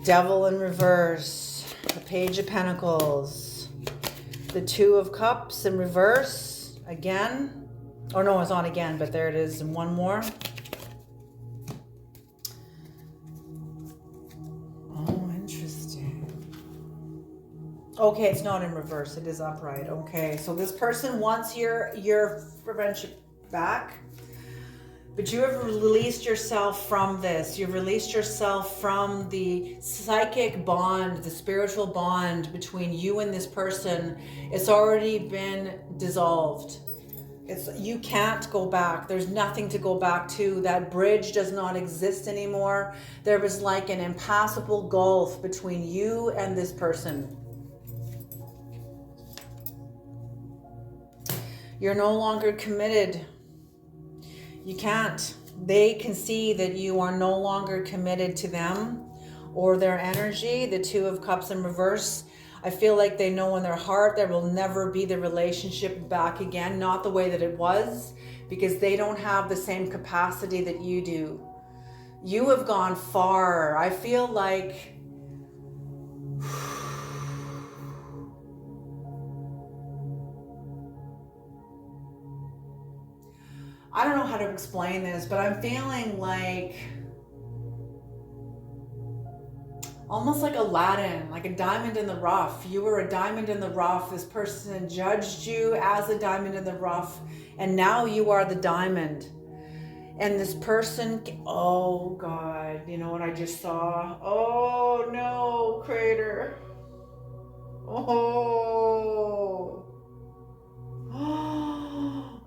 Devil in reverse, the Page of Pentacles, the Two of Cups in reverse, again. Oh no, it's on again, but there it is, and one more. Oh, interesting. Okay, it's not in reverse, it is upright. Okay, so this person wants your friendship back. But you have released yourself from this. You've released yourself from the psychic bond, the spiritual bond between you and this person. It's already been dissolved. You can't go back. There's nothing to go back to. That bridge does not exist anymore. There was like an impassable gulf between you and this person. You're no longer committed. You can't. They can see that you are no longer committed to them or their energy. The Two of Cups in reverse. I feel like they know in their heart there will never be the relationship back again. Not the way that it was, because they don't have the same capacity that you do. You have gone far. I feel like I don't know how to explain this, but I'm feeling like almost like Aladdin, like a diamond in the rough. You were a diamond in the rough. This person judged you as a diamond in the rough, and now you are the diamond. And this person, oh God, you know what I just saw? Oh no, Creator. Oh.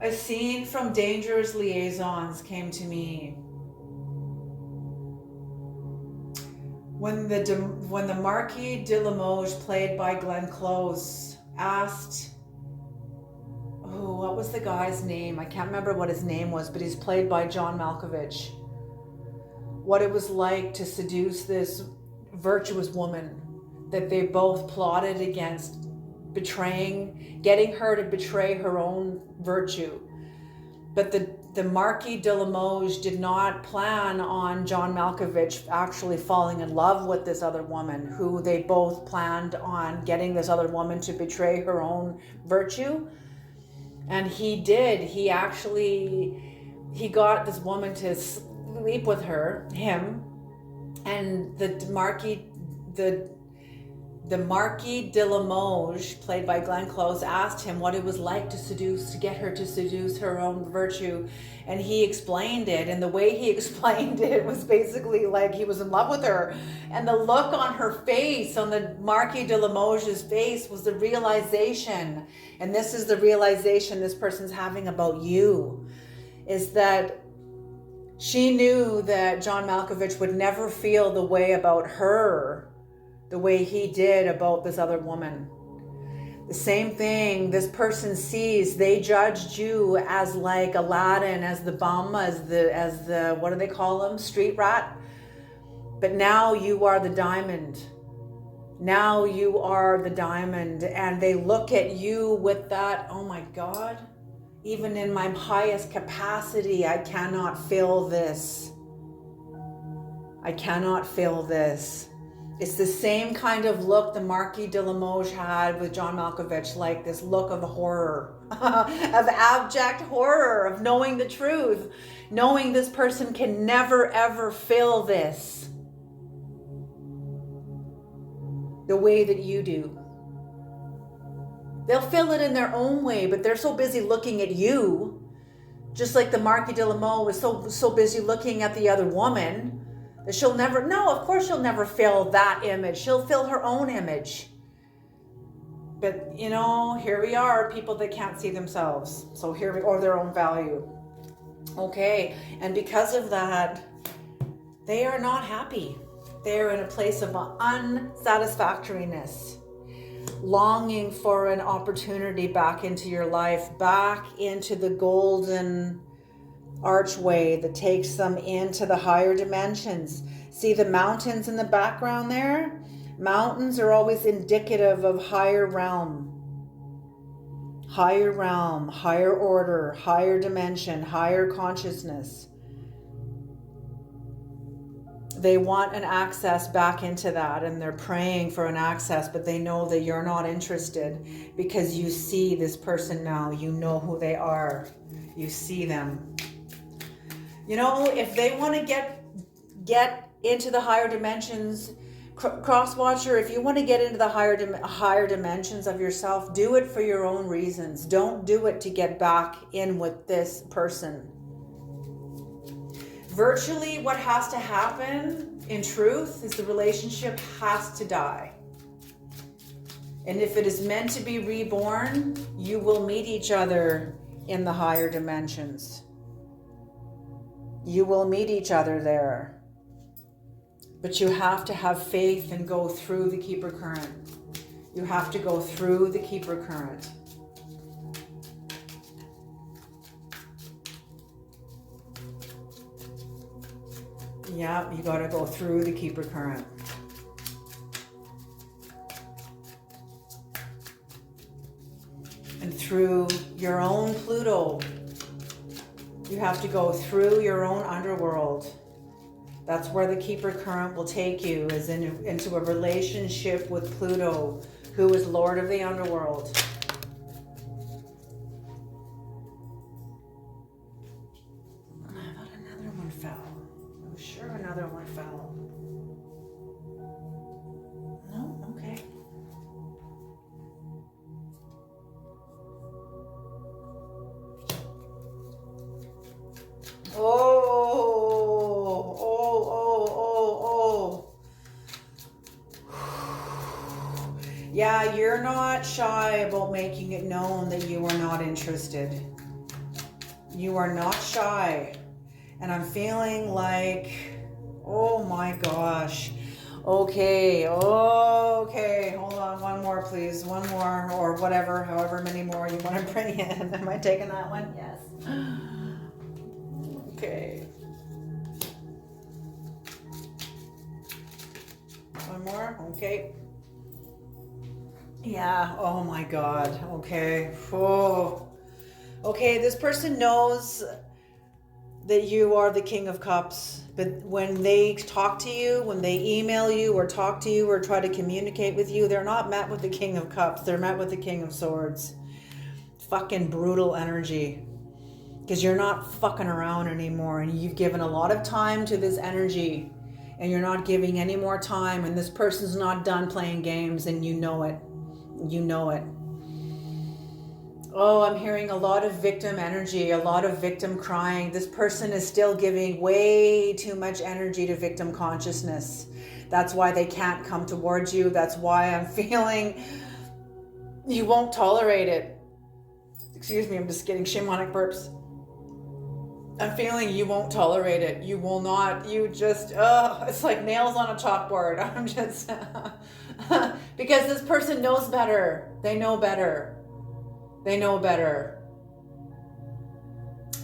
A scene from Dangerous Liaisons came to me. When the Marquis de Limoges, played by Glenn Close, asked, oh, what was the guy's name? I can't remember what his name was, but he's played by John Malkovich. What it was like to seduce this virtuous woman that they both plotted against, getting her to betray her own virtue. But the Marquis de Limoges did not plan on John Malkovich actually falling in love with this other woman, who they both planned on getting this other woman to betray her own virtue. And he did. He got this woman to sleep with him, and the Marquis, the Marquis de Limoges, played by Glenn Close, asked him what it was like to get her to seduce her own virtue. And he explained it. And the way he explained it was basically like he was in love with her. And the look on her face, on the Marquis de Limoges' face, was the realization. And this is the realization this person's having about you, is that she knew that John Malkovich would never feel the way about her the way he did about this other woman. The same thing this person sees. They judged you as like Aladdin, as the bum, as the what do they call him? Street rat. But now you are the diamond. Now you are the diamond. And they look at you with that, oh my God, even in my highest capacity, I cannot feel this. I cannot feel this. It's the same kind of look the Marquis de Limoges had with John Malkovich, like this look of horror, of abject horror, of knowing the truth, knowing this person can never ever feel this the way that you do. They'll feel it in their own way, but they're so busy looking at you, just like the Marquis de Limoges was so busy looking at the other woman, that she'll never, no, of course she'll never feel that image. She'll feel her own image. But, you know, here we are, people that can't see themselves. So here we, or their own value. Okay, and because of that, they are not happy. They're in a place of unsatisfactoriness, longing for an opportunity back into your life, back into the golden archway that takes them into the higher dimensions. See the mountains in the background there? Mountains are always indicative of higher realm, higher order, higher dimension, higher consciousness. They want an access back into that, and they're praying for an access, but they know that you're not interested because you see this person now. You know who they are. You see them. You know, if they want to get into the higher dimensions, Crosswatcher, if you want to get into the higher dimensions of yourself, do it for your own reasons. Don't do it to get back in with this person. Virtually what has to happen in truth is the relationship has to die. And if it is meant to be reborn, you will meet each other in the higher dimensions. You will meet each other there. But you have to have faith and go through the Keeper current. You have to go through the Keeper current. Yeah, you got to go through the Keeper current. And through your own Pluto. You have to go through your own underworld. That's where the Keeper current will take you, is into a relationship with Pluto, who is Lord of the underworld. I thought another one fell. I'm sure another one fell. No? Okay. Yeah, you're not shy about making it known that you are not interested. You are not shy. And I'm feeling like, oh my gosh. Okay, hold on, one more please, one more, or whatever, however many more you want to bring in. Am I taking that one? Yes. Okay. One more, okay. Yeah, oh my God, okay. Oh. Okay, this person knows that you are the King of Cups, but when they talk to you, when they email you or talk to you or try to communicate with you, they're not met with the King of Cups, they're met with the King of Swords. Fucking brutal energy. Because you're not fucking around anymore, and you've given a lot of time to this energy. and you're not giving any more time, and this person's not done playing games, and you know it. You know it. Oh, I'm hearing a lot of victim energy, a lot of victim crying. This person is still giving way too much energy to victim consciousness. That's why they can't come towards you. That's why I'm feeling you won't tolerate it. Excuse me, I'm just getting shamanic burps. I'm feeling you won't tolerate it. You will not. You just, it's like nails on a chalkboard. I'm just, because this person knows better. They know better. They know better.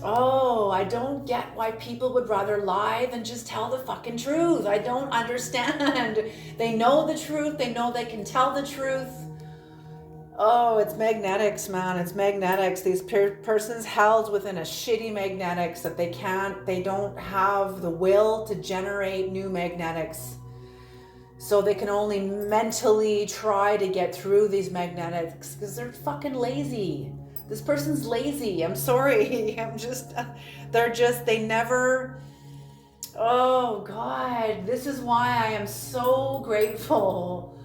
Oh, I don't get why people would rather lie than just tell the fucking truth. I don't understand. They know the truth. They know they can tell the truth. Oh, it's magnetics, man. It's magnetics. These persons held within a shitty magnetics that they don't have the will to generate new magnetics. So they can only mentally try to get through these magnetics because they're fucking lazy. This person's lazy. I'm sorry. They never, oh God, this is why I am so grateful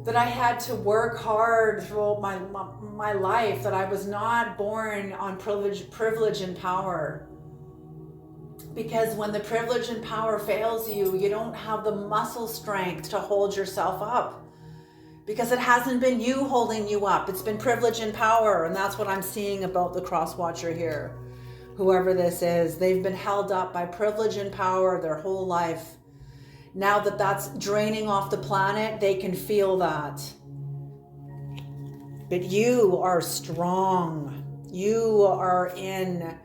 that I had to work hard throughout my life, that I was not born on privilege and power. Because when the privilege and power fails you, you don't have the muscle strength to hold yourself up. Because it hasn't been you holding you up. It's been privilege and power. And that's what I'm seeing about the cross watcher here. Whoever this is, they've been held up by privilege and power their whole life. Now that that's draining off the planet, they can feel that. But you are strong. You are in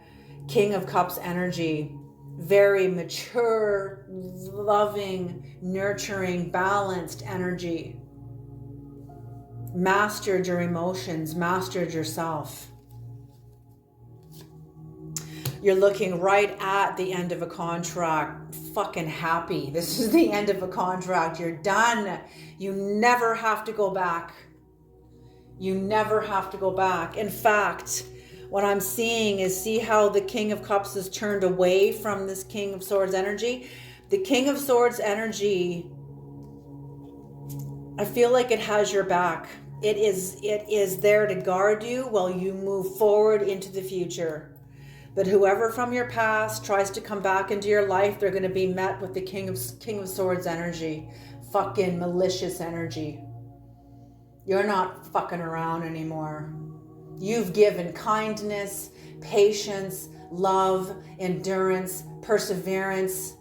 King of Cups energy. Very mature, loving, nurturing, balanced energy. Mastered your emotions, mastered yourself. You're looking right at the end of a contract, fucking happy. This is the end of a contract. You're done. You never have to go back. You never have to go back. In fact, what I'm seeing is, see how the King of Cups is turned away from this King of Swords energy? The King of Swords energy, I feel like it has your back. It is there to guard you while you move forward into the future. But whoever from your past tries to come back into your life, they're going to be met with the King of Swords energy. Fucking malicious energy. You're not fucking around anymore. You've given kindness, patience, love, endurance, perseverance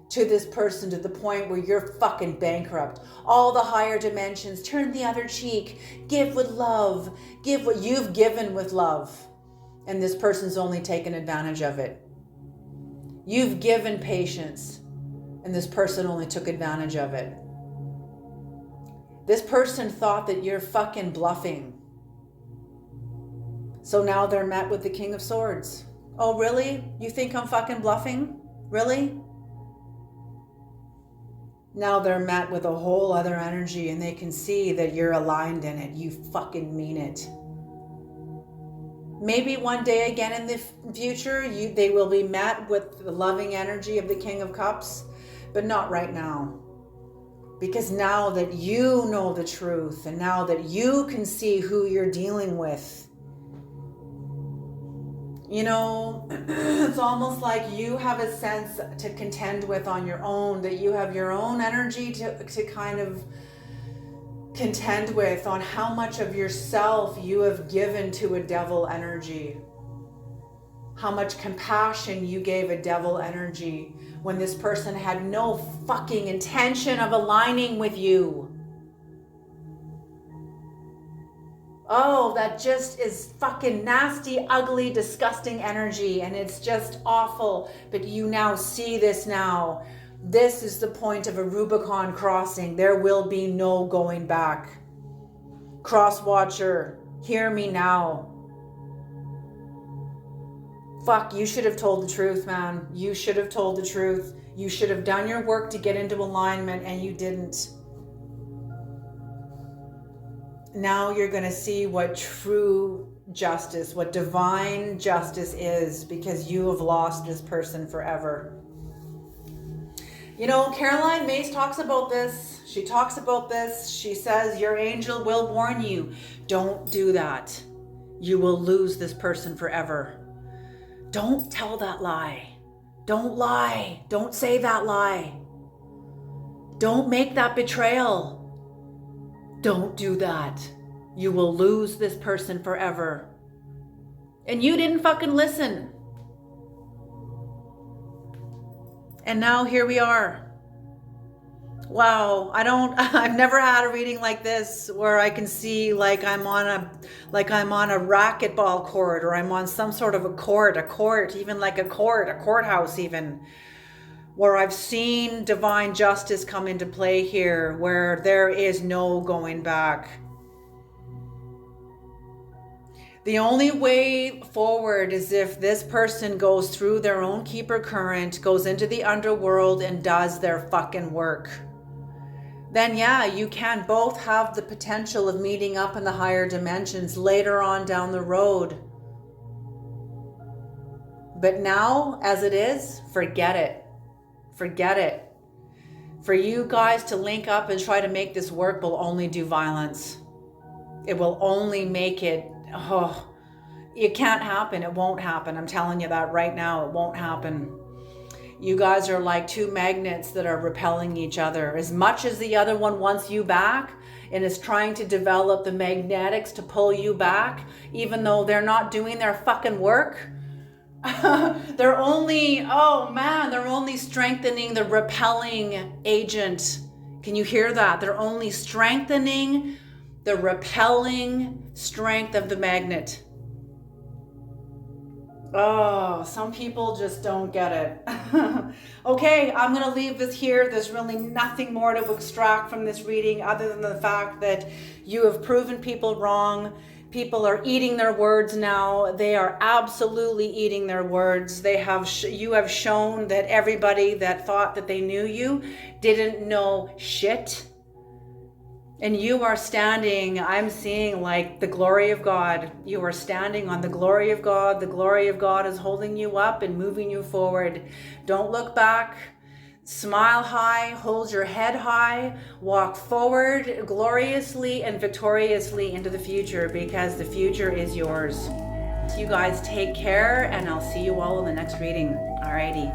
to this person to the point where you're fucking bankrupt. All the higher dimensions, turn the other cheek, give with love, give what you've given with love. And this person's only taken advantage of it. You've given patience, and this person only took advantage of it. This person thought that you're fucking bluffing. So now they're met with the King of Swords. Oh, really? You think I'm fucking bluffing? Really? Now they're met with a whole other energy, and they can see that you're aligned in it. You fucking mean it. Maybe one day again in the future, they will be met with the loving energy of the King of Cups, but not right now. Because now that you know the truth, and now that you can see who you're dealing with, you know, it's almost like you have a sense to contend with on your own, that you have your own energy to kind of contend with on how much of yourself you have given to a devil energy. How much compassion you gave a devil energy when this person had no fucking intention of aligning with you. Oh, that just is fucking nasty, ugly, disgusting energy, and it's just awful. But you now see this now. This is the point of a Rubicon crossing. There will be no going back. Cross watcher, hear me now. Fuck, you should have told the truth, man. You should have told the truth. You should have done your work to get into alignment, and you didn't. Now you're going to see what true justice, what divine justice is, because you have lost this person forever. You know, Caroline Mace talks about this. She talks about this. She says, your angel will warn you. Don't do that. You will lose this person forever. Don't tell that lie. Don't lie. Don't say that lie. Don't make that betrayal. Don't do that. You will lose this person forever. And you didn't fucking listen. And now here we are. Wow, I've never had a reading like this where I can see like I'm on a racquetball court, or I'm on some sort of a court, even like a courthouse even, where I've seen divine justice come into play here, where there is no going back. The only way forward is if this person goes through their own keeper current, goes into the underworld and does their fucking work. Then yeah, you can both have the potential of meeting up in the higher dimensions later on down the road. But now, as it is, forget it. Forget it. For you guys to link up and try to make this work will only do violence. It will only make it, it can't happen. It won't happen. I'm telling you that right now. It won't happen. You guys are like two magnets that are repelling each other. As much as the other one wants you back and is trying to develop the magnetics to pull you back, even though they're not doing their fucking work, they're only strengthening the repelling agent. Can you hear that? They're only strengthening the repelling strength of the magnet. Oh, some people just don't get it. Okay, I'm going to leave this here. There's really nothing more to extract from this reading other than the fact that you have proven people wrong. People are eating their words now. They are absolutely eating their words. You have shown that everybody that thought that they knew you didn't know shit. And you are standing, I'm seeing like the glory of God. You are standing on the glory of God. The glory of God is holding you up and moving you forward. Don't look back. Smile high, hold your head high, walk forward gloriously and victoriously into the future, because the future is yours. You guys take care, and I'll see you all in the next reading. Alrighty,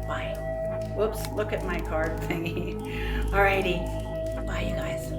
bye. Whoops, look at my card thingy. Alrighty, bye you guys.